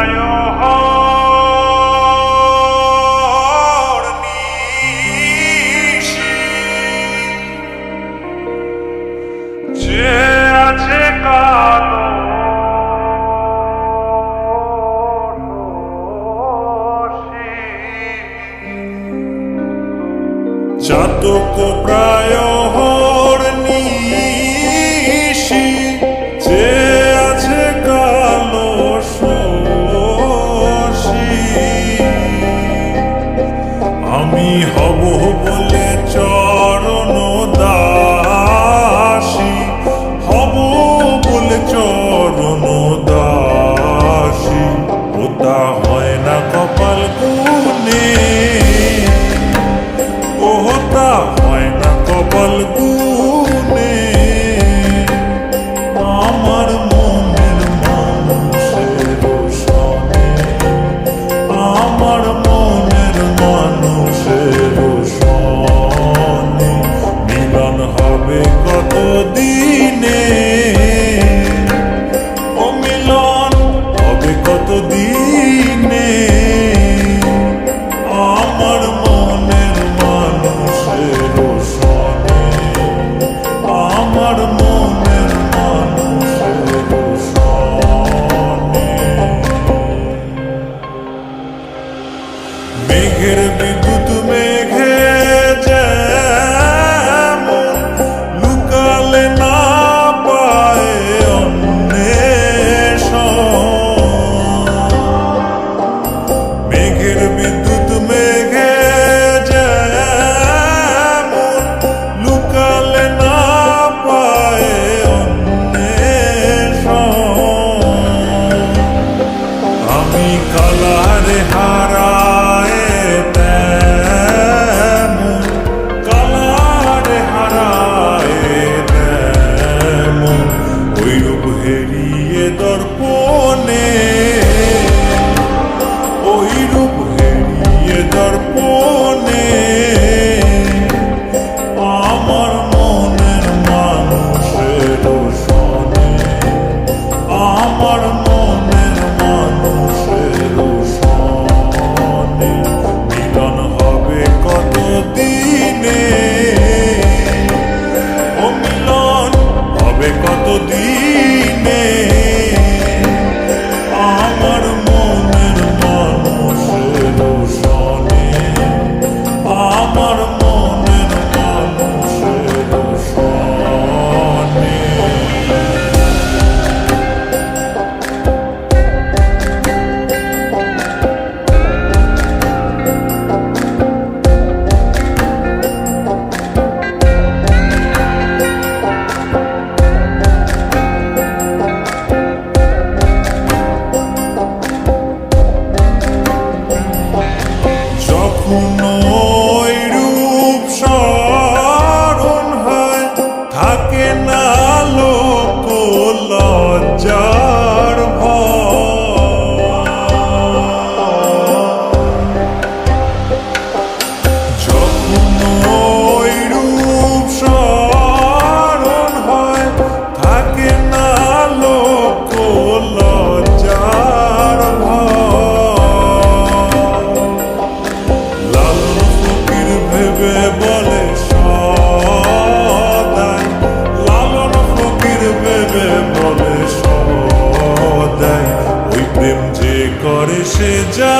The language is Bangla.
প্রায় নিশি যে আছে কালো চাতক প্রায় নিশি যে আছে কালো শশী আমি হব বলে চরণ দাসী হব বলে চরণ দাসী ওটা হয় না কপাল গুনে ওটা হয় না কপাল গুনে আমার মনের মানুষের সনে আমার মনের মানুষের সনে মিলন হবে কত দিনে ও মিলন হবে কত দিনে আমার মনের মানুষের সনে আমার মনের মানুষের সনে মেঘের বিদ্যুৎ মেঘে যেমন লুকালে না পায় অন্বেষণ মেঘের বিদ্যুৎ মেঘে যেমন লুকালে না পায় অন্বেষণ আমি কালারে হারায় তেমন কালারে হারায় তেমন ওই রূপ হেরিয়ে দর্পণে ওই রূপ হেরিয়ে দর্পণে আমার মনের মানুষের সনে আমার মনের মানুষের সনে মিলন হবে কত দিনে ও মিলন হবে কত দিনে আমার মনের মানুষের সনে আমার মনের মানুষের সনে যখন ওই রূপ স্মরণ হয় থাকে না লোক লজ্জার ভয় যখন ওই রূপ স্মরণ হয় থাকে না লোক লজ্জার ভয় লালন ফকির ভেবে বলে সদাই লালন ফকির ভেবে বলে সদাই ওই প্রেম যে করে সে যা